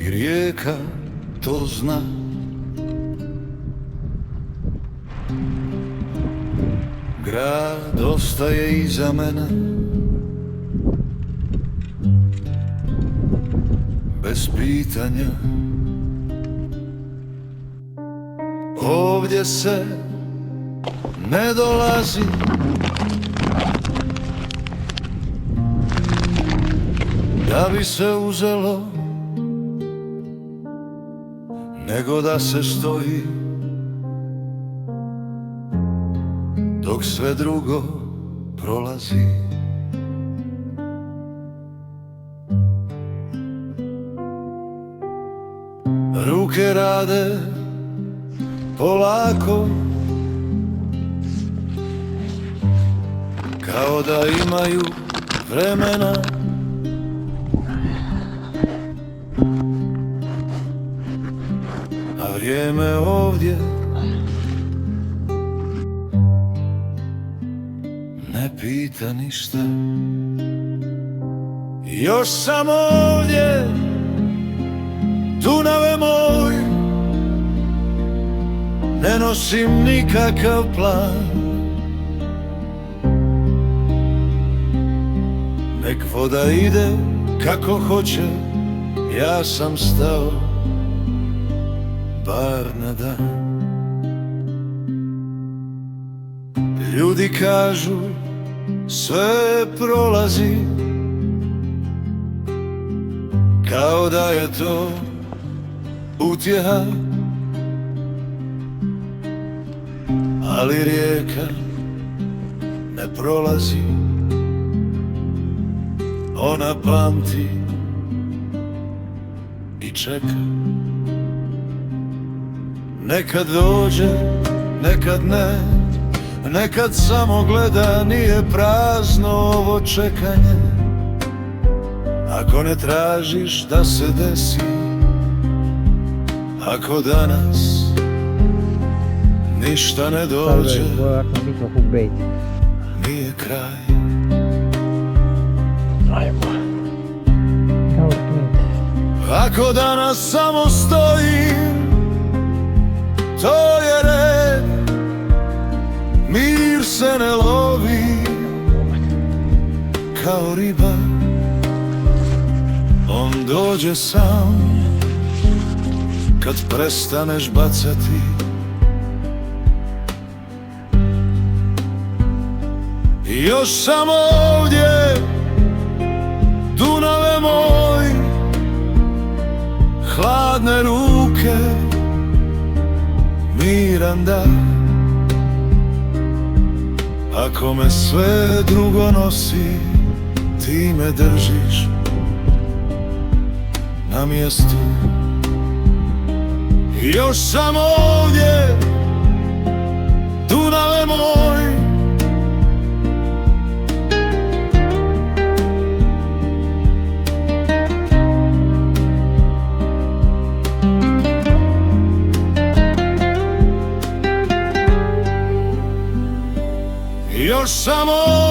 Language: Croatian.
i rijeka to zna. Grad ostaje iza mene, bez pitanja. Ovdje se ne dolazi da bi se uzelo, nego da se stoji dok sve drugo prolazi. Ruke rade polako, kao da imaju vremena. A vrijeme ovdje ne pita ništa. Još sam ovdje, Dunave moj, ne nosim nikakav plan. Nek voda ide kako hoće, ja sam stao bar na dan. Ljudi kažu sve prolazi, kao da je to utjeha, ali rijeka ne prolazi, ona pamti i čeka. Nekad dođe, nekad ne, nekad samo gleda, nije prazno ovo čekanje. Ako ne tražiš da se desi, ako danas ništa ne dođe, nije kraj. Ako danas samo stojim, to je red, mir se ne lovi kao riba, on dođe sam kad prestaneš bacati. Još sam ovdje, Dunave moj, hladne ruke, miran dah. Ako me sve drugo nosi, ti me držiš na mjestu. Još sam ovdje, Dunave moj, još sam ovdje.